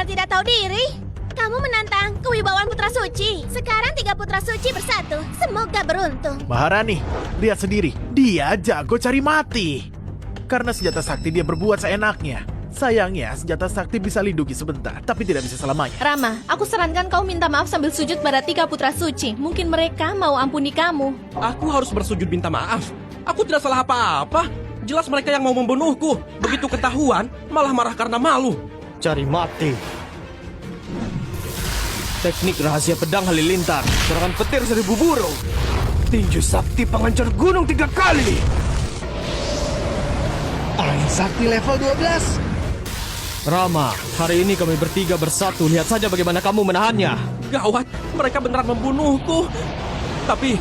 benar-benar tidak tahu diri. Kamu menantang kewibawaan putra suci. Sekarang 3 putra suci bersatu. Semoga beruntung. Maharani, lihat sendiri. Dia jago cari mati. Karena senjata sakti dia berbuat seenaknya. Sayangnya, senjata sakti bisa lindungi sebentar, tapi tidak bisa selamanya. Rama, aku sarankan kau minta maaf sambil sujud pada 3 putra suci. Mungkin mereka mau ampuni kamu. Aku harus bersujud minta maaf. Aku tidak salah apa-apa. Jelas mereka yang mau membunuhku. Begitu ketahuan, malah marah karena malu. Cari mati. Teknik rahasia pedang halilintar. Serangan petir 1000 burung. Tinju sakti penghancur gunung 3 kali. Angin sakti level 12. Rama, hari ini kami bertiga bersatu. Lihat saja bagaimana kamu menahannya. Gawat, mereka beneran membunuhku. Tapi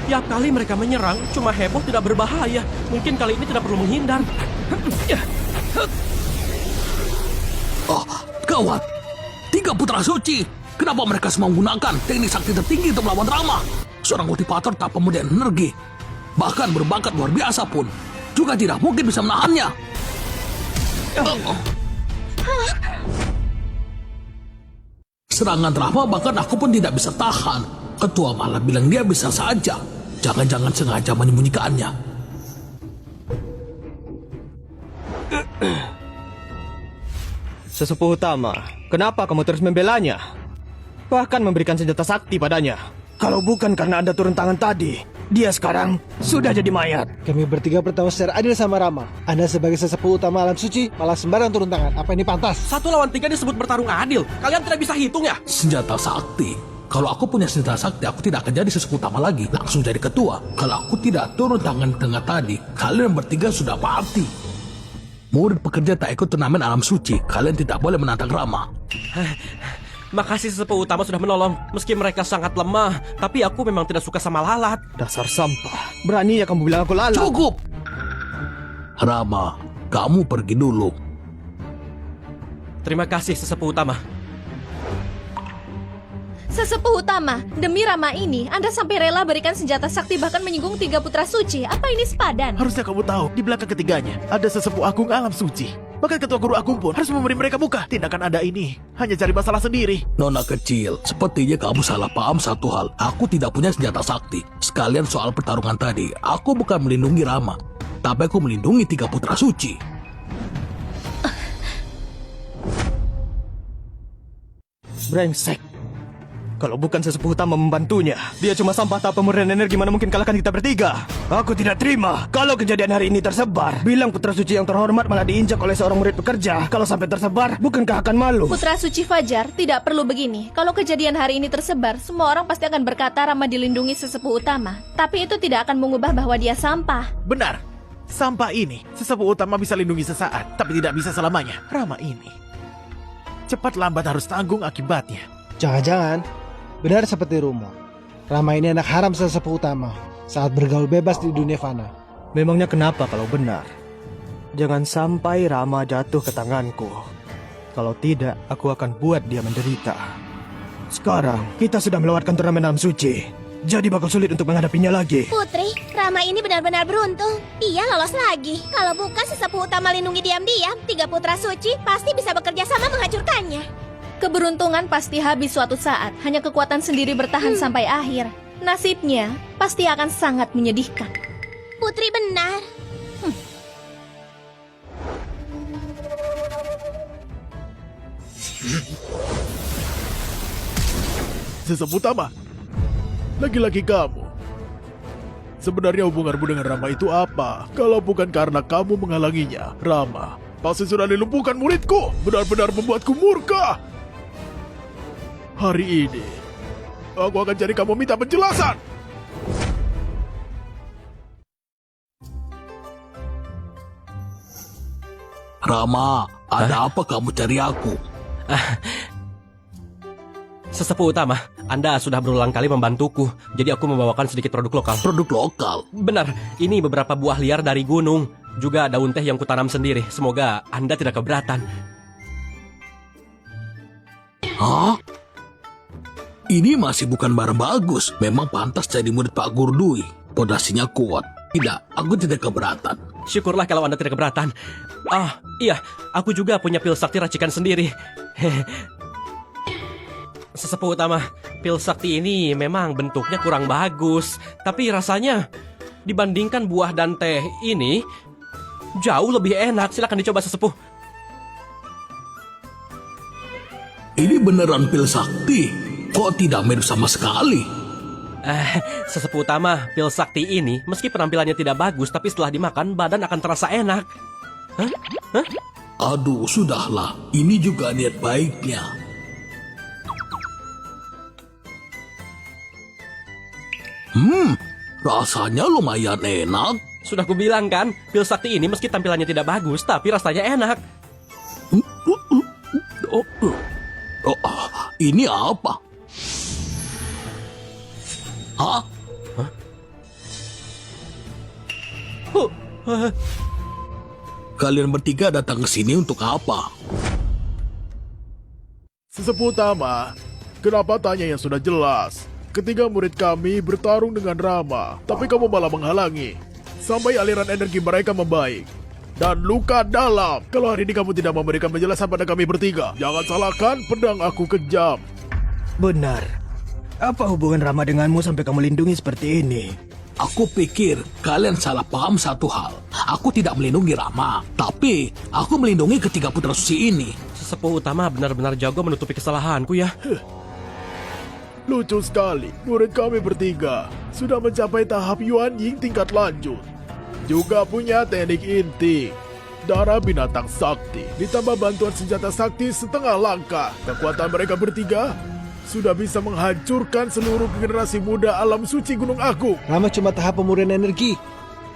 tiap kali mereka menyerang, cuma heboh tidak berbahaya. Mungkin kali ini tidak perlu menghindar. Oh, gawat. 3 putra suci. Kenapa mereka semua menggunakan teknik sakti tertinggi untuk melawan Rama? Seorang kultivator tak pemuda energi. Bahkan berbakat luar biasa pun juga tidak mungkin bisa menahannya. Serangan Rama bahkan aku pun tidak bisa tahan. Ketua malah bilang dia bisa saja. Jangan-jangan sengaja menyembunyikannya. Sesepuh utama, kenapa kamu terus membelanya? Bahkan memberikan senjata sakti padanya. Kalau bukan karena Anda turun tangan tadi, dia sekarang sudah jadi mayat. Kami bertiga bertarung secara adil sama Rama. Anda sebagai sesepuh utama alam suci malah sembarang turun tangan. Apa ini pantas? 1 lawan 3 disebut bertarung adil. Kalian tidak bisa hitung ya? Senjata sakti. Kalau aku punya senjata sakti, aku tidak akan jadi sesepuh utama lagi. Langsung jadi ketua. Kalau aku tidak turun tangan di tengah tadi, kalian bertiga sudah mati. Murid pekerja tak ikut turnamen alam suci. Kalian tidak boleh menantang Rama. Makasih sesepuh utama sudah menolong. Meski mereka sangat lemah, tapi aku memang tidak suka sama lalat. Dasar sampah. Berani ya kamu bilang aku lalat? Cukup! Rama, kamu pergi dulu. Terima kasih sesepuh utama. Sesepuh utama, demi Rama ini, Anda sampai rela berikan senjata sakti bahkan menyinggung 3 putra suci. Apa ini sepadan? Harusnya kamu tahu, di belakang ketiganya ada sesepuh agung alam suci. Bahkan ketua guru agung pun harus memberi mereka muka. Tindakan Anda ini hanya cari masalah sendiri. Nona kecil, sepertinya kamu salah paham satu hal. Aku tidak punya senjata sakti. Sekalian soal pertarungan tadi, aku bukan melindungi Rama, tapi aku melindungi 3 putra suci. Brengsek. Kalau bukan sesepuh utama membantunya, dia cuma sampah tak pemurnian energi, mana mungkin kalahkan kita bertiga. Aku tidak terima kalau kejadian hari ini tersebar. Bilang putra suci yang terhormat malah diinjak oleh seorang murid pekerja. Kalau sampai tersebar, bukankah akan malu? Putra suci Fajar, tidak perlu begini. Kalau kejadian hari ini tersebar, semua orang pasti akan berkata Rama dilindungi sesepuh utama. Tapi itu tidak akan mengubah bahwa dia sampah. Benar. Sampah ini, sesepuh utama bisa lindungi sesaat, tapi tidak bisa selamanya. Rama ini cepat lambat harus tanggung akibatnya. Jangan-jangan benar seperti rumor. Rama ini anak haram sesepuh utama saat bergaul bebas di dunia fana. Memangnya kenapa kalau benar? Jangan sampai Rama jatuh ke tanganku. Kalau tidak, aku akan buat dia menderita. Sekarang, kita sudah melewatkan turnamen alam suci. Jadi bakal sulit untuk menghadapinya lagi. Putri, Rama ini benar-benar beruntung. Ia lolos lagi. Kalau bukan sesepuh utama lindungi diam-diam, 3 putra suci pasti bisa bekerja sama menghancurkannya. Keberuntungan pasti habis suatu saat. Hanya kekuatan sendiri bertahan sampai akhir. Nasibnya pasti akan sangat menyedihkan. Putri benar. Sesepuh utama, lagi-lagi kamu. Sebenarnya hubunganmu dengan Rama itu apa? Kalau bukan karena kamu menghalanginya, Rama pasti sudah dilumpuhkan muridku. Benar-benar membuatku murka. Hari ini, aku akan cari kamu minta penjelasan. Rama, ada apa kamu cari aku? Sesepuh utama, Anda sudah berulang kali membantuku. Jadi aku membawakan sedikit produk lokal. Produk lokal? Benar, ini beberapa buah liar dari gunung. Juga daun teh yang kutanam sendiri. Semoga Anda tidak keberatan. Hah? Ini masih bukan barang bagus. Memang pantas jadi murid Pak Gurdui. Pondasinya kuat. Tidak, aku tidak keberatan. Syukurlah kalau Anda tidak keberatan. Iya, aku juga punya pil sakti racikan sendiri. Sesepuh utama, pil sakti ini memang bentuknya kurang bagus, tapi rasanya dibandingkan buah dan teh ini jauh lebih enak. Silakan dicoba sesepuh. Ini beneran pil sakti. Kok tidak mirip sama sekali? Sesepuh utama, pil sakti ini meski penampilannya tidak bagus, tapi setelah dimakan badan akan terasa enak. Hah? Aduh, sudahlah. Ini juga niat baiknya. Rasanya lumayan enak. Sudah kubilang kan, pil sakti ini meski tampilannya tidak bagus, tapi rasanya enak. Ini apa? Hah? Kalian bertiga datang ke sini untuk apa? Sesepuh utama, kenapa tanya yang sudah jelas? Ketiga murid kami bertarung dengan Rama, tapi kamu malah menghalangi. Sampai aliran energi mereka membaik. Dan luka dalam. Kalau hari ini kamu tidak memberikan penjelasan pada kami bertiga, jangan salahkan pedang aku kejam. Benar. Apa hubungan Rama denganmu sampai kamu lindungi seperti ini? Aku pikir kalian salah paham satu hal. Aku tidak melindungi Rama, tapi aku melindungi ketiga putra suci ini. Sesepuh utama benar-benar jago menutupi kesalahanku ya. Lucu sekali, murid kami bertiga sudah mencapai tahap Yuan Ying tingkat lanjut. Juga punya teknik inti, darah binatang sakti, ditambah bantuan senjata sakti setengah langkah. Kekuatan mereka bertiga sudah bisa menghancurkan seluruh generasi muda alam suci Gunung Agung. Rama cuma tahap pemurnian energi.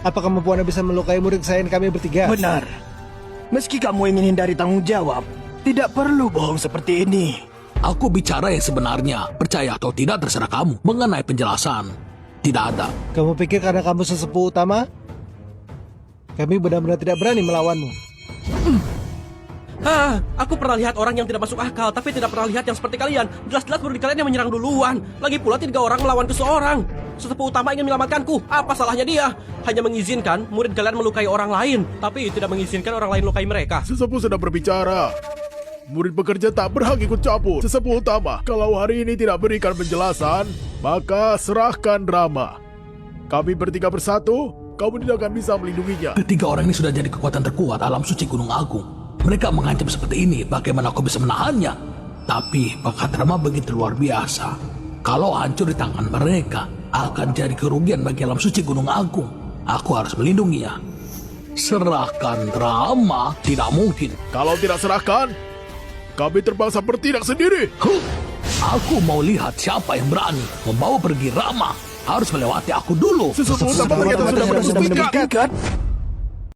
Apa kemampuannya bisa melukai murid kesayangan kami bertiga? Benar. Meski kamu ingin hindari tanggung jawab, tidak perlu bohong seperti ini. Aku bicara yang sebenarnya, percaya atau tidak terserah kamu. Mengenai penjelasan, tidak ada. Kamu pikir karena kamu sesepuh utama? Kami benar-benar tidak berani melawanmu. Aku pernah lihat orang yang tidak masuk akal, tapi tidak pernah lihat yang seperti kalian. Jelas-jelas murid kalian yang menyerang duluan. Lagi pula 3 orang melawan seseorang. Sesepuh utama ingin menyelamatkanku. Apa salahnya dia? Hanya mengizinkan murid kalian melukai orang lain, tapi tidak mengizinkan orang lain melukai mereka. Sesepuh sedang berbicara. Murid bekerja tak berhak ikut campur. Sesepuh utama, kalau hari ini tidak berikan penjelasan, maka serahkan Rama. Kami bertiga bersatu, kamu tidak akan bisa melindunginya. Ketiga orang ini sudah jadi kekuatan terkuat alam suci Gunung Agung. Mereka mengancam seperti ini, bagaimana aku bisa menahannya? Tapi bakat Rama begitu luar biasa. Kalau hancur di tangan mereka, akan jadi kerugian bagi alam suci Gunung Agung. Aku harus melindunginya. Serahkan Rama, tidak mungkin. Kalau tidak serahkan, kami terpaksa bertindak sendiri. Aku mau lihat siapa yang berani membawa pergi Rama. Harus melewati aku dulu. Sesepuh utama ternyata sudah merebut tingkat.